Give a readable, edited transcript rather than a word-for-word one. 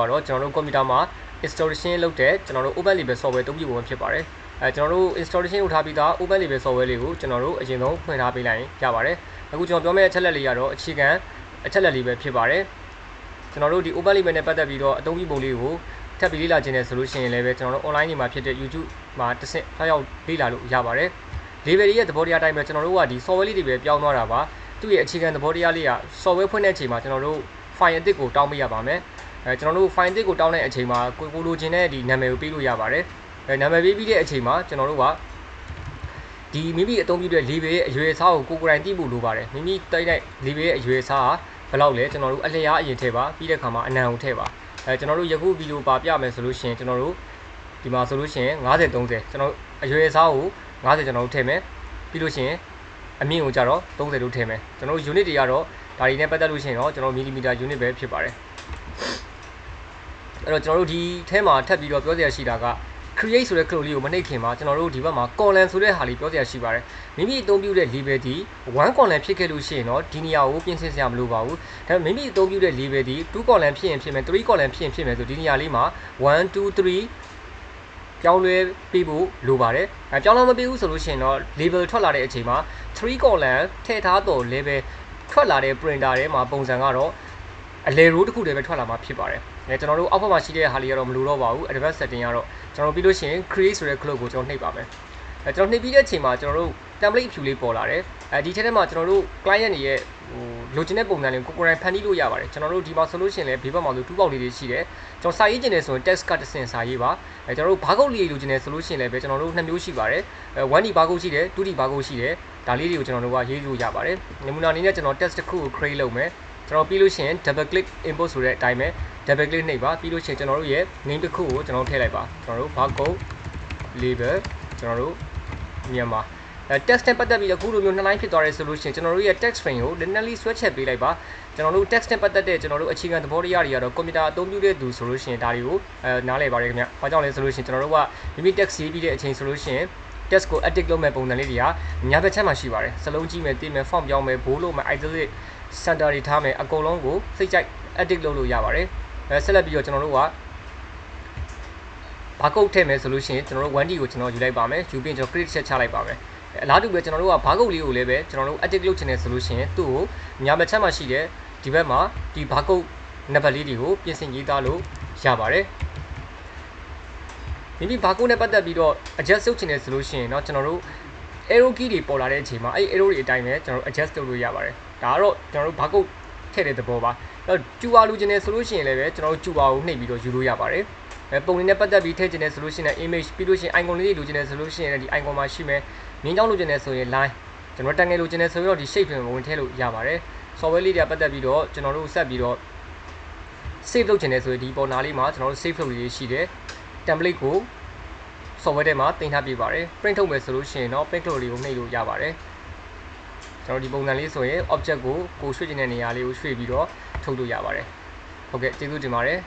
တော့ကျွန်တော်တို့ကွန်ပျူတာမှာ installation လုပ်တဲ့ကျွန်တော်တို့ open level software သုံးပြပုံဖြစ်ပါတယ်ကျွန်တော်တို့ installation လုပ်ထားပြီးသား open level software လေးကိုကျွန်တော်တို့အရင်ဆုံးဖွင့်ထားပေးလိုက်ရင်ရပါတယ်အခုကျွန်တော်ပြောမယ့်အချက်လက်လေးကတော့အခြေခံအချက်လက်လေးပဲဖြစ်ပါတယ်ကျွန်တော်တို့ဒီ open level နဲ့ပတ်သက်ပြီးတော့အသုံးပြုပုံလေးကိုထပ်ပြီးလေ့လာခြင်းနဲ့ဆိုလို့ရှိရင်လည်းပဲကျွန်တော်တို့ online နေမှာဖြစ်တဲ့ YouTube မှာတစ်ဆင့်ဖတ်ရောက်လေ့လာလို့ရပါတယ် level ရဲ့သဘောတရားအတိုင်းပဲကျွန်တော်တို့ကဒီ software လေးတွေပဲပြောင်းသွားတာပါသူ့ရဲ့အခြေခံသဘောတရားလေးက software ဖွင့်တဲ့အချိန်မှာကျွန်တော်တို့ file အသစ်ကိုတောင်းပေးရပါမယ်ကျွန်တော်တို့ file အသစ်ကိုတောင်းတဲ့အချိန်မှာကိုလိုချင်တဲ့ဒီနာမည်ကိုပေးလို့ရပါတယ်နာမည်ပေးပြီးတဲ့အချိန်မှာကျွန်တော်တို့ကဒီမိမိအသုံးပြုတဲ့ level ရဲ့အရွယ်အစားကိုကိုယ်တိုင်သိဖို့လိုပါတယ်မိမိတိုက်တဲ့ level ရဲ့အရွယ်အစားကဘယ်လောက်လဲကျွန်တော်တို့အလျားအရင်ထည့်ပါပြီးတဲ့အခါမှာအနံကိုထည့်ပါကျွန်တော်တို့ယခုဗီဒီယိုပါပြမယ်ဆိုလို့ရှိရင်ကျွန်တော်တို့ဒီမှာဆိုလို့ရှိရင်50 30ကျွန်တော်အရွယ်အစားကို50ကျွန်တော်တို့ထည့်မယ်ပြီးလို့ရှိရင်အမြင့်ကိုကြတော့30လို့ထည့်မယ်ကျွန်တော်တို့ unit တွေကတော့ဒါတွေနဲ့ပတ်သက်လို့ရှိရင်တော့ကျွန်တော် millimeter unit ပဲဖြစ်ပါတယ်အဲ့တော့ကျွန်တော်တို့ဒီထဲမှာထပ်ပြီးတော့ပြောစရာရှိတာက create ဆိုတဲ့ clause လေးကိုမနှိပ်ခင်မှာကျွန်တော်တို့ဒီဘက်မှာ column ဆိုတဲ့ဟာလေးပြောစရာရှိပါတယ်မိမိအသုံးပြုတဲ့ level ဒီ1 column ဖြစ်ခဲ့လို့ရှိရင်တော့ဒီနေရာကိုပြင်ဆင်စရာမလိုပါဘူးဒါပေမဲ့မိမိအသုံးပြုတဲ့ level ဒီ2 column ဖြစ်ရင်ဖြစ်မယ်3 column ဖြစ်ရင်ဖြစ်မယ်ဆိုဒီနေရာလေးမှာ1 2 3ပြောင်းလဲပေးဖို့လိုပါတယ်ပြောင်းလဲမပေးဘူးဆိုလို့ရှိရင်တော့ label ထွက်လာတဲ့အချိန်မှာ3 column ထည့်ထားတော့ level ထွက်လာတဲ့ printer ထဲမှာပုံစံကတော့အလဲ row တစ်ခုတည်းပဲထွက်လာမှာဖြစ်ပါတယ်ကျွန်တော်တို့အောက်ဘက်မှာရှိတဲ့ဟာလေးကတော့မလိုတော့ပါဘူး advanced setting ကတော့ကျွန်တော်ပြီးလို့ရှိရင် create ဆိုတဲ့ clause ကိုကျွန်တော်နှိပ်ပါမယ်ကျွန်တော်နှိပ်ပြီးတဲ့အချိန်မှာကျွန်တော်တို့ template view လေးပေါ်လာတယ်ဒီထက်ထဲမှာကျွန်တော်တို့ client တွေရဲ့လိုချင်တဲ့ပုံစံလေးကိုကိုယ်တိုင်ဖန်တီးလို့ရပါတယ်ကျွန်တော်တို့ဒီမှာဆိုလို့ရှိရင်လည်းဘေးဘက်မှာဆို2ပေါက်လေးတွေရှိတယ်ကျွန်တော်စာရေးချင်တယ်ဆိုရင် text ကတစ်ဆင့်စာရေးပါကျွန်တော်တို့ဘာကုတ်လေးလိုချင်တယ်ဆိုလို့ရှိရင်လည်းပဲကျွန်တော်တို့2မျိုးရှိပါတယ်1D ဘာကုတ်ရှိတယ် 2D ဘာကုတ်ရှိတယ်ဒါလေးတွေကိုကျွန်တော်တို့ကရေးလို့ရပါတယ်နမူနာအနေနဲ့ကျွန်တော် text တစ်ခုကို create လုပ်မယ်ကျွန်တော်ပြီးလို့ရှိရင် double click import ဆိုတဲ့အတိုင်းပဲ double click နှိပ်ပါပြီးလို့ရှိရင်ကျွန်တော်တို့ရဲ့ name တစ်ခုကိုကျွန်တော်ထည့်လိုက်ပါကျွန်တော်တို့ barcode label ကျွန်တော်တို့မြန်မာtext နဲ့ပတ်သက်ပြီးအခုလိုမျိုးနှစ်လိုင်းဖြစ်သွားတယ်ဆိုလို့ရှိရင်ကျွန်တော်တို့ရဲ့ text string ကို linearly ဆွဲချက်ပေးလိုက်ပါကျွန်တော်တို့ text နဲ့ပတ်သက်တဲ့ကျွန်တော်တို့အခြေခံသဘောတရားတွေကတော့ကွန်ပျူတာအသုံးပြုတဲ့သူဆိုလို့ရှိရင်ဒါတွေကိုနားလည်ပါတယ်ခင်ဗျ။ဘာကြောင့်လဲဆိုလို့ရှိရင်ကျွန်တော်တို့ကမိမိ text ရေးပြီးတဲ့အချိန်ဆိုလို့ရှိရင် text ကို edit လုပ်မဲ့ပုံစံလေးတွေကညာဘက်ချက်မှာရှိပါတယ်။စလုံးကြီးမယ်တင်မယ် font ပြောင်းမယ် bold လုပ်မယ် italic center တွေထားမယ်အကုန်လုံးကိုစိတ်ကြိုက် edit လုပ်လို့ရပါတယ်။ဆက်လက်ပြီးတော့ကျွန်တော်တို့ကဘာကုတ်ထည့်မယ်ဆိုလို့ရှိရင်ကျွန်တော်တို့ 1D ကိုကျွန်တော်ယူလိုက်ပါမယ်ယူပြီးကျွန်တော် create ချက်ချလိုက်ပါမယ်အလားတူပဲကျွန်တော်တို့ကဘာကုတ်လေးကိုလည်းပဲကျွန်တော်တို့ edit လုပ်ချင်တယ်ဆိုလို့ရှိရင်သူ့ကိုညာဘက်ချက်မှာရှိတဲ့ဒီဘက်မှာဒီဘာကုတ်နံပါတ်လေးတွေကိုပြင်ဆင်ရေးသားလို့ရပါတယ်မိမိဘာကုတ်နဲ့ပတ်သက်ပြီးတော့ adjust လုပ်ချင်တယ်ဆိုလို့ရှိရင်เนาะကျွန်တော်တို့ arrow key တွေပေါ်လာတဲ့အချိန်မှာအဲ့ arrow တွေအတိုင်းပဲကျွန်တော်တို့ adjust လုပ်လို့ရပါတယ်ဒါကတော့ကျွန်တော်တို့ဘာကုတ်ထည့်တဲ့သဘောပါအဲ့ကျူပါလူချင်တယ်ဆိုလို့ရှိရင်လည်းပဲကျွန်တော်တို့ကျူပါကိုနှိပ်ပြီးတော့ယူလို့ရပါတယ်ပုံလေးနဲ့ပတ်သက်ပြီးထည့်ချင်တယ်ဆိုလို့ရှိရင် image ပြီးလို့ရှိရင် icon လေးတွေလိုချင်တယ်ဆိုလို့ရှိရင်ဒီ icon မှာရှိမယ်မြင်းကြောင်းလိုချင်တယ်ဆိုရင် line ကျွန်တော်တန်ငယ်လိုချင်တယ်ဆိုတော့ဒီ shape တွေဝင်ထည့်လို့ရပါတယ် software လေးတွေပတ်သက်ပြီးတော့ကျွန်တော်တို့ဆက်ပြီးတော့ save လုပ်ချင်တယ်ဆိုရင်ဒီပေါ်နာလေးမှာကျွန်တော်တို့ save လုပ်လေးရှိတယ် template ကို software ထဲမှာတင်ထားပြပါတယ် print ထုတ်မယ်ဆိုလို့ရှိရင်တော့ print လို့လေးကိုနှိပ်လို့ရပါတယ်ကျွန်တော်ဒီပုံစံလေးဆိုရင် object ကိုရွှေ့ချင်တဲ့နေရာလေးကိုရွှေ့ပြီးတော့ထုတ်လို့ရပါတယ်ဟုတ်ကဲ့ကျေးဇူးတင်ပါတယ်